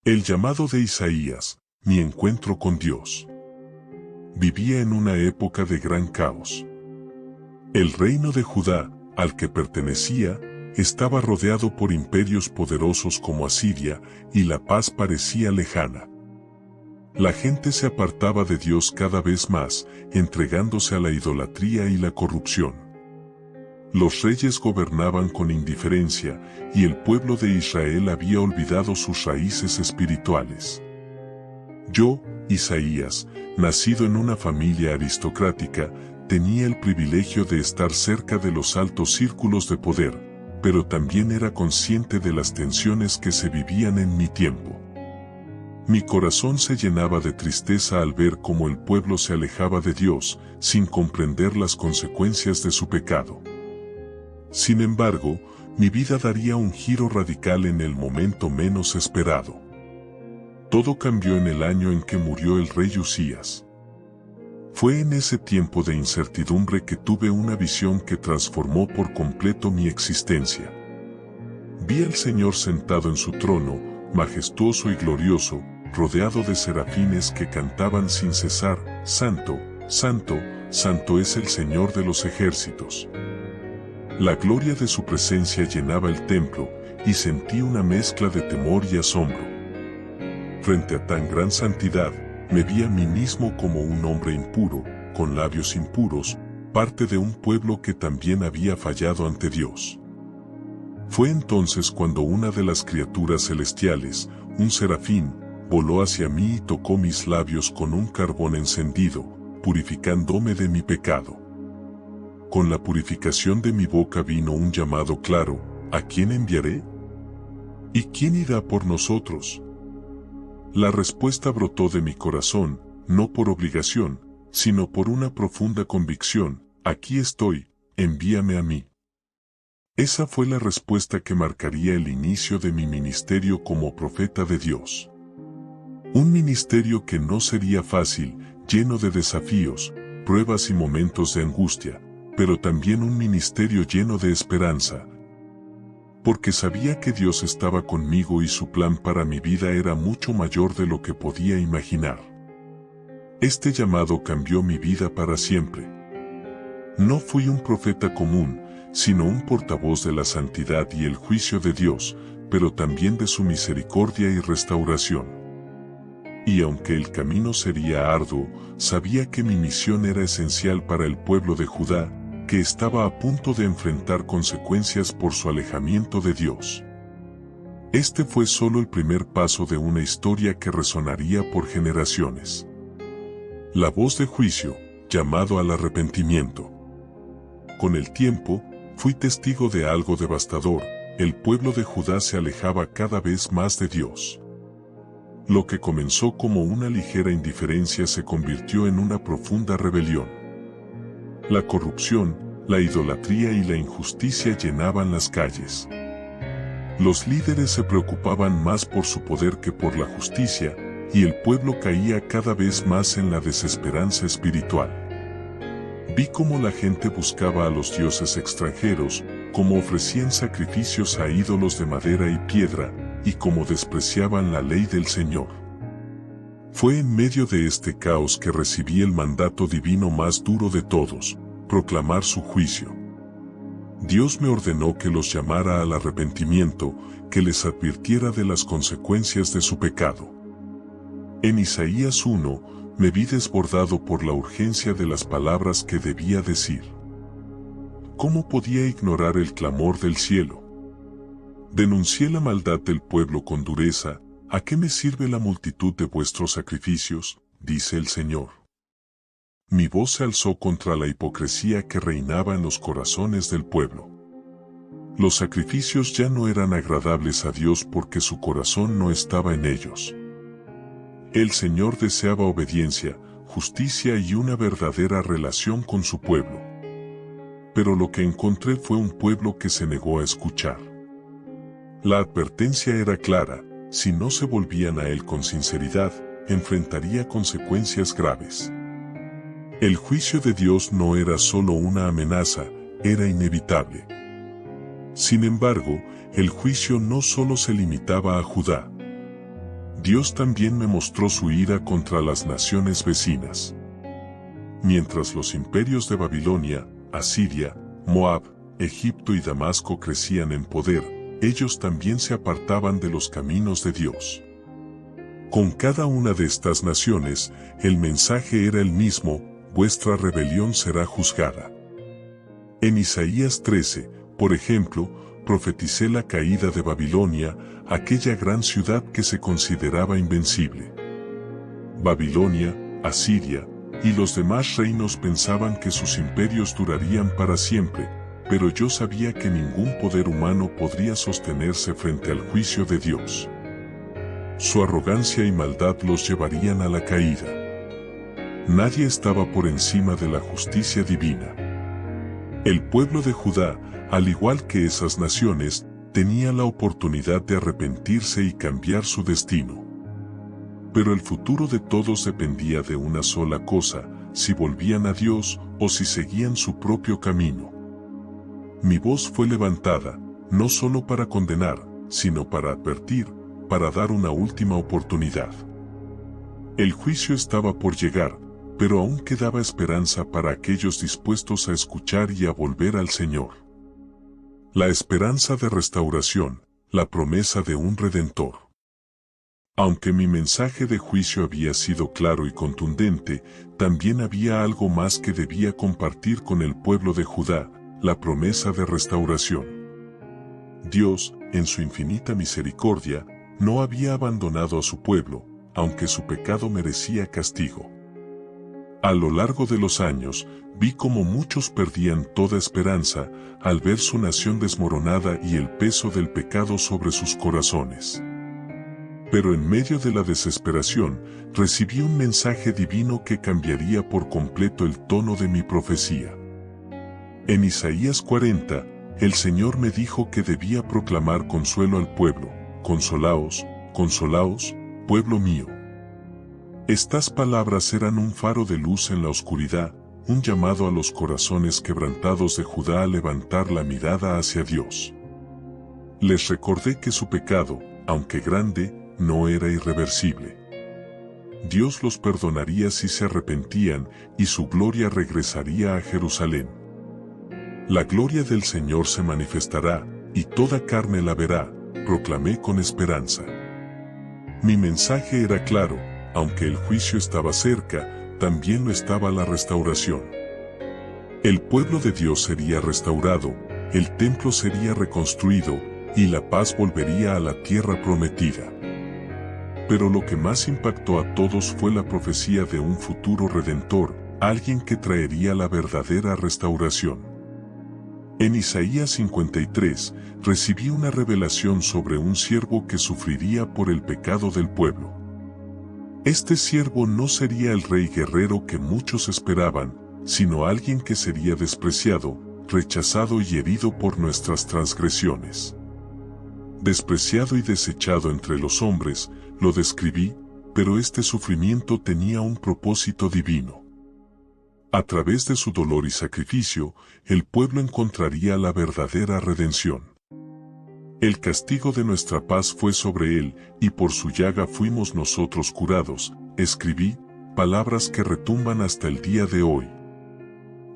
El llamado de Isaías, mi encuentro con Dios. Vivía en una época de gran caos. El reino de Judá, al que pertenecía, estaba rodeado por imperios poderosos como Asiria, y la paz parecía lejana. La gente se apartaba de Dios cada vez más, entregándose a la idolatría y la corrupción. Los reyes gobernaban con indiferencia, y el pueblo de Israel había olvidado sus raíces espirituales. Yo, Isaías, nacido en una familia aristocrática, tenía el privilegio de estar cerca de los altos círculos de poder, pero también era consciente de las tensiones que se vivían en mi tiempo. Mi corazón se llenaba de tristeza al ver cómo el pueblo se alejaba de Dios, sin comprender las consecuencias de su pecado. Sin embargo, mi vida daría un giro radical en el momento menos esperado. Todo cambió en el año en que murió el rey Usías. Fue en ese tiempo de incertidumbre que tuve una visión que transformó por completo mi existencia. Vi al Señor sentado en su trono, majestuoso y glorioso, rodeado de serafines que cantaban sin cesar: Santo, Santo, Santo es el Señor de los ejércitos. La gloria de su presencia llenaba el templo, y sentí una mezcla de temor y asombro. Frente a tan gran santidad, me vi a mí mismo como un hombre impuro, con labios impuros, parte de un pueblo que también había fallado ante Dios. Fue entonces cuando una de las criaturas celestiales, un serafín, voló hacia mí y tocó mis labios con un carbón encendido, purificándome de mi pecado. Con la purificación de mi boca vino un llamado claro: ¿a quién enviaré? ¿Y quién irá por nosotros? La respuesta brotó de mi corazón, no por obligación, sino por una profunda convicción: aquí estoy, envíame a mí. Esa fue la respuesta que marcaría el inicio de mi ministerio como profeta de Dios. Un ministerio que no sería fácil, lleno de desafíos, pruebas y momentos de angustia, pero también un ministerio lleno de esperanza. Porque sabía que Dios estaba conmigo y su plan para mi vida era mucho mayor de lo que podía imaginar. Este llamado cambió mi vida para siempre. No fui un profeta común, sino un portavoz de la santidad y el juicio de Dios, pero también de su misericordia y restauración. Y aunque el camino sería arduo, sabía que mi misión era esencial para el pueblo de Judá, que estaba a punto de enfrentar consecuencias por su alejamiento de Dios. Este fue solo el primer paso de una historia que resonaría por generaciones. La voz de juicio, llamado al arrepentimiento. Con el tiempo, fui testigo de algo devastador: el pueblo de Judá se alejaba cada vez más de Dios. Lo que comenzó como una ligera indiferencia se convirtió en una profunda rebelión. La corrupción, la idolatría y la injusticia llenaban las calles. Los líderes se preocupaban más por su poder que por la justicia, y el pueblo caía cada vez más en la desesperanza espiritual. Vi cómo la gente buscaba a los dioses extranjeros, cómo ofrecían sacrificios a ídolos de madera y piedra, y cómo despreciaban la ley del Señor. Fue en medio de este caos que recibí el mandato divino más duro de todos: proclamar su juicio. Dios me ordenó que los llamara al arrepentimiento, que les advirtiera de las consecuencias de su pecado. En Isaías 1, me vi desbordado por la urgencia de las palabras que debía decir. ¿Cómo podía ignorar el clamor del cielo? Denuncié la maldad del pueblo con dureza: ¿a qué me sirve la multitud de vuestros sacrificios?, dice el Señor. Mi voz se alzó contra la hipocresía que reinaba en los corazones del pueblo. Los sacrificios ya no eran agradables a Dios porque su corazón no estaba en ellos. El Señor deseaba obediencia, justicia y una verdadera relación con su pueblo. Pero lo que encontré fue un pueblo que se negó a escuchar. La advertencia era clara: si no se volvían a Él con sinceridad, enfrentaría consecuencias graves. El juicio de Dios no era solo una amenaza, era inevitable. Sin embargo, el juicio no solo se limitaba a Judá. Dios también me mostró su ira contra las naciones vecinas. Mientras los imperios de Babilonia, Asiria, Moab, Egipto y Damasco crecían en poder, ellos también se apartaban de los caminos de Dios. Con cada una de estas naciones, el mensaje era el mismo: vuestra rebelión será juzgada. En Isaías 13, por ejemplo, profeticé la caída de Babilonia, aquella gran ciudad que se consideraba invencible. Babilonia, Asiria y los demás reinos pensaban que sus imperios durarían para siempre, pero yo sabía que ningún poder humano podría sostenerse frente al juicio de Dios. Su arrogancia y maldad los llevarían a la caída. Nadie estaba por encima de la justicia divina. El pueblo de Judá, al igual que esas naciones, tenía la oportunidad de arrepentirse y cambiar su destino. Pero el futuro de todos dependía de una sola cosa: si volvían a Dios o si seguían su propio camino. Mi voz fue levantada, no solo para condenar, sino para advertir, para dar una última oportunidad. El juicio estaba por llegar, pero aún quedaba esperanza para aquellos dispuestos a escuchar y a volver al Señor. La esperanza de restauración, la promesa de un Redentor. Aunque mi mensaje de juicio había sido claro y contundente, también había algo más que debía compartir con el pueblo de Judá: la promesa de restauración. Dios, en su infinita misericordia, no había abandonado a su pueblo, aunque su pecado merecía castigo. A lo largo de los años, vi cómo muchos perdían toda esperanza al ver su nación desmoronada y el peso del pecado sobre sus corazones. Pero en medio de la desesperación, recibí un mensaje divino que cambiaría por completo el tono de mi profecía. En Isaías 40, el Señor me dijo que debía proclamar consuelo al pueblo: consolaos, consolaos, pueblo mío. Estas palabras eran un faro de luz en la oscuridad, un llamado a los corazones quebrantados de Judá a levantar la mirada hacia Dios. Les recordé que su pecado, aunque grande, no era irreversible. Dios los perdonaría si se arrepentían, y su gloria regresaría a Jerusalén. La gloria del Señor se manifestará, y toda carne la verá, proclamé con esperanza. Mi mensaje era claro: aunque el juicio estaba cerca, también lo estaba la restauración. El pueblo de Dios sería restaurado, el templo sería reconstruido, y la paz volvería a la tierra prometida. Pero lo que más impactó a todos fue la profecía de un futuro redentor, alguien que traería la verdadera restauración. En Isaías 53, recibí una revelación sobre un siervo que sufriría por el pecado del pueblo. Este siervo no sería el rey guerrero que muchos esperaban, sino alguien que sería despreciado, rechazado y herido por nuestras transgresiones. Despreciado y desechado entre los hombres, lo describí, pero este sufrimiento tenía un propósito divino. A través de su dolor y sacrificio, el pueblo encontraría la verdadera redención. El castigo de nuestra paz fue sobre él, y por su llaga fuimos nosotros curados, escribí, palabras que retumban hasta el día de hoy.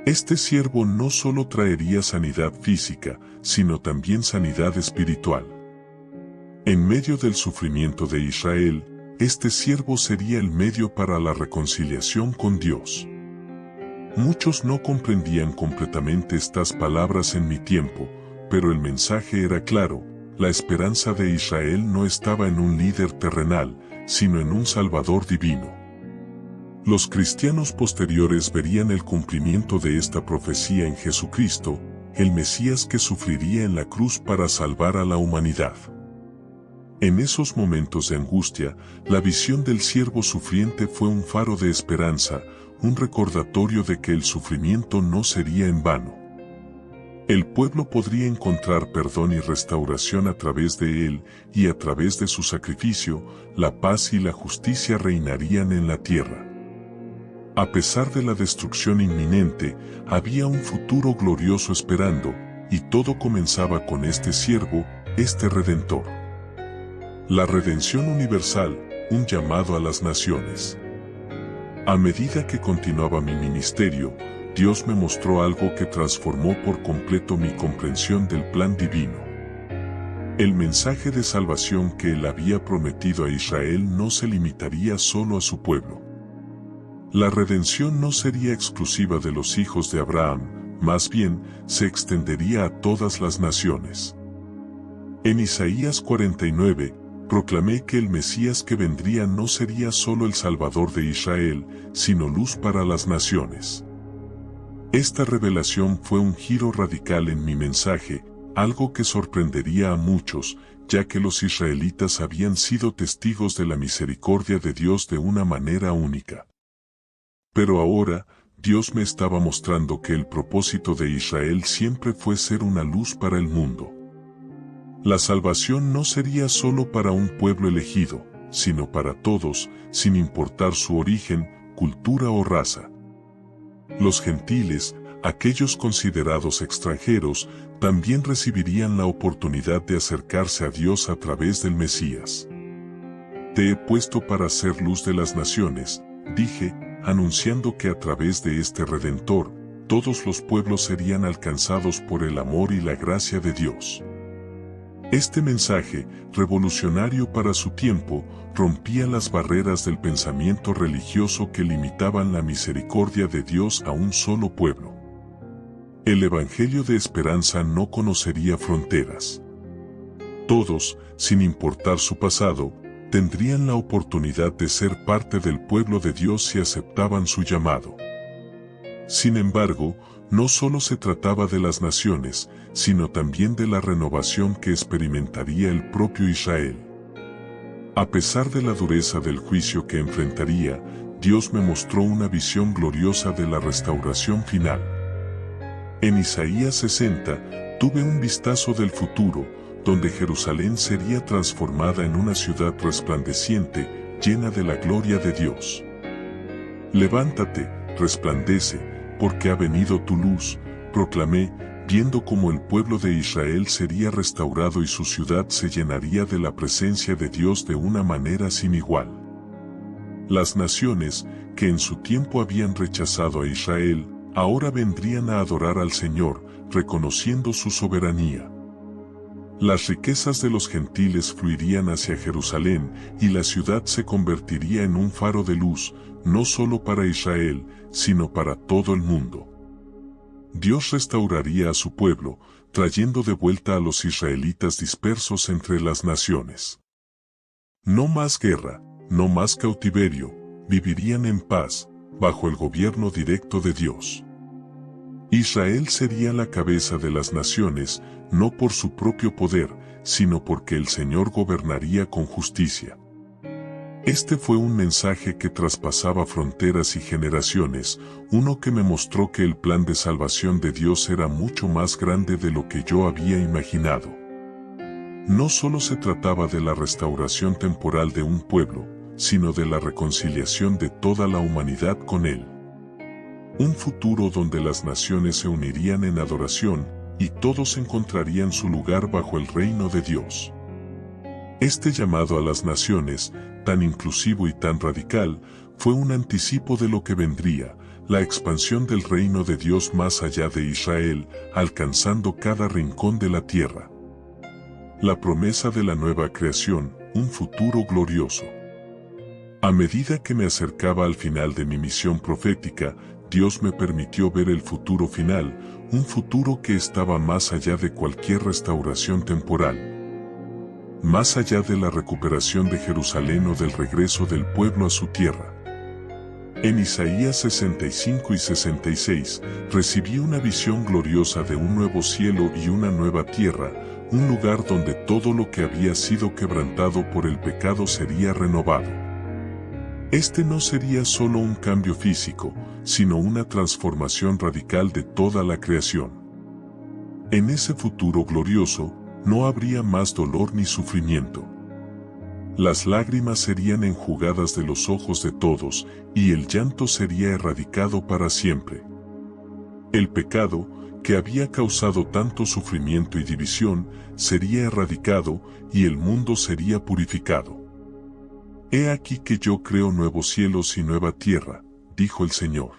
Este siervo no solo traería sanidad física, sino también sanidad espiritual. En medio del sufrimiento de Israel, este siervo sería el medio para la reconciliación con Dios. Muchos no comprendían completamente estas palabras en mi tiempo, pero el mensaje era claro: la esperanza de Israel no estaba en un líder terrenal, sino en un Salvador divino. Los cristianos posteriores verían el cumplimiento de esta profecía en Jesucristo, el Mesías que sufriría en la cruz para salvar a la humanidad. En esos momentos de angustia, la visión del siervo sufriente fue un faro de esperanza, un recordatorio de que el sufrimiento no sería en vano. El pueblo podría encontrar perdón y restauración a través de él, y a través de su sacrificio, la paz y la justicia reinarían en la tierra. A pesar de la destrucción inminente, había un futuro glorioso esperando, y todo comenzaba con este siervo, este Redentor. La redención universal, un llamado a las naciones. A medida que continuaba mi ministerio, Dios me mostró algo que transformó por completo mi comprensión del plan divino. El mensaje de salvación que Él había prometido a Israel no se limitaría solo a su pueblo. La redención no sería exclusiva de los hijos de Abraham, más bien, se extendería a todas las naciones. En Isaías 49, proclamé que el Mesías que vendría no sería solo el Salvador de Israel, sino luz para las naciones. Esta revelación fue un giro radical en mi mensaje, algo que sorprendería a muchos, ya que los israelitas habían sido testigos de la misericordia de Dios de una manera única. Pero ahora, Dios me estaba mostrando que el propósito de Israel siempre fue ser una luz para el mundo. La salvación no sería solo para un pueblo elegido, sino para todos, sin importar su origen, cultura o raza. Los gentiles, aquellos considerados extranjeros, también recibirían la oportunidad de acercarse a Dios a través del Mesías. Te he puesto para ser luz de las naciones, dije, anunciando que a través de este Redentor, todos los pueblos serían alcanzados por el amor y la gracia de Dios. Este mensaje, revolucionario para su tiempo, rompía las barreras del pensamiento religioso que limitaban la misericordia de Dios a un solo pueblo. El Evangelio de esperanza no conocería fronteras. Todos, sin importar su pasado, tendrían la oportunidad de ser parte del pueblo de Dios si aceptaban su llamado. Sin embargo, no solo se trataba de las naciones, sino también de la renovación que experimentaría el propio Israel. A pesar de la dureza del juicio que enfrentaría, Dios me mostró una visión gloriosa de la restauración final. En Isaías 60, tuve un vistazo del futuro, donde Jerusalén sería transformada en una ciudad resplandeciente, llena de la gloria de Dios. Levántate, resplandece, porque ha venido tu luz, proclamé, viendo cómo el pueblo de Israel sería restaurado y su ciudad se llenaría de la presencia de Dios de una manera sin igual. Las naciones, que en su tiempo habían rechazado a Israel, ahora vendrían a adorar al Señor, reconociendo su soberanía. Las riquezas de los gentiles fluirían hacia Jerusalén, y la ciudad se convertiría en un faro de luz, no solo para Israel, sino para todo el mundo. Dios restauraría a su pueblo, trayendo de vuelta a los israelitas dispersos entre las naciones. No más guerra, no más cautiverio, vivirían en paz, bajo el gobierno directo de Dios. Israel sería la cabeza de las naciones, no por su propio poder, sino porque el Señor gobernaría con justicia. Este fue un mensaje que traspasaba fronteras y generaciones, uno que me mostró que el plan de salvación de Dios era mucho más grande de lo que yo había imaginado. No solo se trataba de la restauración temporal de un pueblo, sino de la reconciliación de toda la humanidad con Él. Un futuro donde las naciones se unirían en adoración, y todos encontrarían su lugar bajo el reino de Dios. Este llamado a las naciones, tan inclusivo y tan radical, fue un anticipo de lo que vendría, la expansión del reino de Dios más allá de Israel, alcanzando cada rincón de la tierra. La promesa de la nueva creación, un futuro glorioso. A medida que me acercaba al final de mi misión profética, Dios me permitió ver el futuro final, un futuro que estaba más allá de cualquier restauración temporal. Más allá de la recuperación de Jerusalén o del regreso del pueblo a su tierra. En Isaías 65 y 66, recibí una visión gloriosa de un nuevo cielo y una nueva tierra, un lugar donde todo lo que había sido quebrantado por el pecado sería renovado. Este no sería solo un cambio físico, sino una transformación radical de toda la creación. En ese futuro glorioso, no habría más dolor ni sufrimiento. Las lágrimas serían enjugadas de los ojos de todos, y el llanto sería erradicado para siempre. El pecado, que había causado tanto sufrimiento y división, sería erradicado, y el mundo sería purificado. He aquí que yo creo nuevos cielos y nueva tierra, dijo el Señor.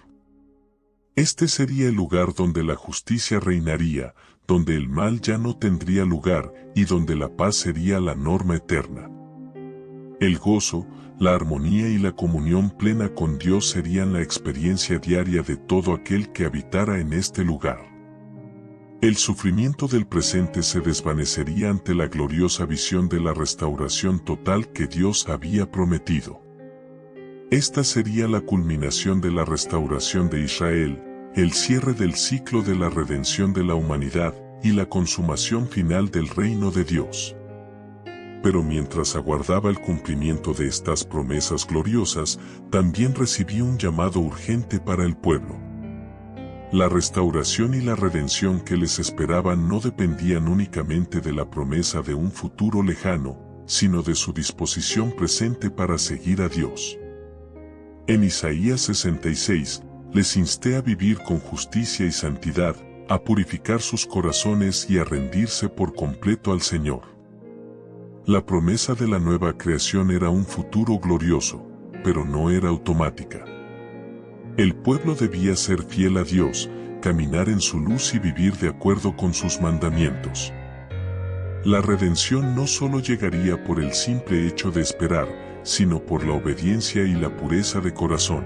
Este sería el lugar donde la justicia reinaría, donde el mal ya no tendría lugar y donde la paz sería la norma eterna. El gozo, la armonía y la comunión plena con Dios serían la experiencia diaria de todo aquel que habitara en este lugar. El sufrimiento del presente se desvanecería ante la gloriosa visión de la restauración total que Dios había prometido. Esta sería la culminación de la restauración de Israel, el cierre del ciclo de la redención de la humanidad y la consumación final del reino de Dios. Pero mientras aguardaba el cumplimiento de estas promesas gloriosas, también recibí un llamado urgente para el pueblo. La restauración y la redención que les esperaban no dependían únicamente de la promesa de un futuro lejano, sino de su disposición presente para seguir a Dios. En Isaías 66, les insté a vivir con justicia y santidad, a purificar sus corazones y a rendirse por completo al Señor. La promesa de la nueva creación era un futuro glorioso, pero no era automática. El pueblo debía ser fiel a Dios, caminar en su luz y vivir de acuerdo con sus mandamientos. La redención no solo llegaría por el simple hecho de esperar, sino por la obediencia y la pureza de corazón.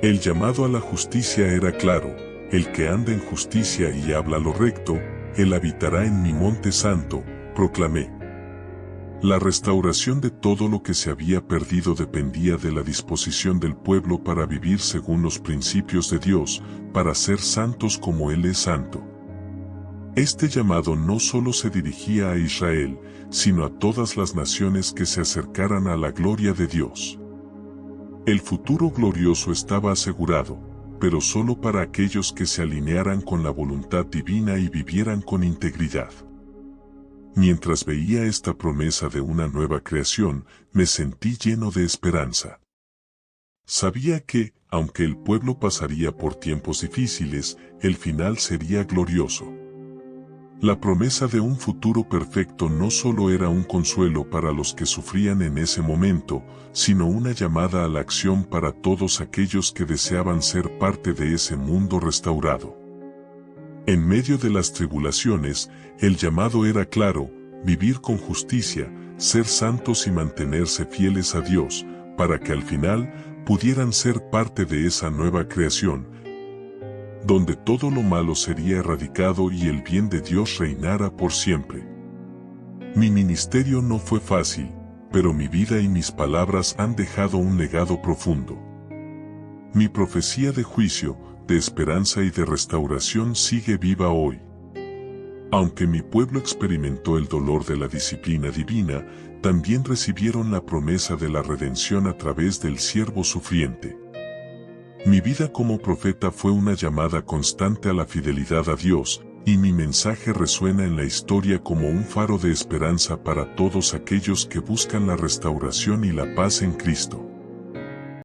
El llamado a la justicia era claro: el que anda en justicia y habla lo recto, él habitará en mi monte santo, proclamé. La restauración de todo lo que se había perdido dependía de la disposición del pueblo para vivir según los principios de Dios, para ser santos como Él es santo. Este llamado no solo se dirigía a Israel, sino a todas las naciones que se acercaran a la gloria de Dios. El futuro glorioso estaba asegurado, pero solo para aquellos que se alinearan con la voluntad divina y vivieran con integridad. Mientras veía esta promesa de una nueva creación, me sentí lleno de esperanza. Sabía que, aunque el pueblo pasaría por tiempos difíciles, el final sería glorioso. La promesa de un futuro perfecto no solo era un consuelo para los que sufrían en ese momento, sino una llamada a la acción para todos aquellos que deseaban ser parte de ese mundo restaurado. En medio de las tribulaciones, el llamado era claro: vivir con justicia, ser santos y mantenerse fieles a Dios, para que al final pudieran ser parte de esa nueva creación, donde todo lo malo sería erradicado y el bien de Dios reinara por siempre. Mi ministerio no fue fácil, pero mi vida y mis palabras han dejado un legado profundo. Mi profecía de juicio, de esperanza y de restauración sigue viva hoy. Aunque mi pueblo experimentó el dolor de la disciplina divina, también recibieron la promesa de la redención a través del siervo sufriente. Mi vida como profeta fue una llamada constante a la fidelidad a Dios, y mi mensaje resuena en la historia como un faro de esperanza para todos aquellos que buscan la restauración y la paz en Cristo.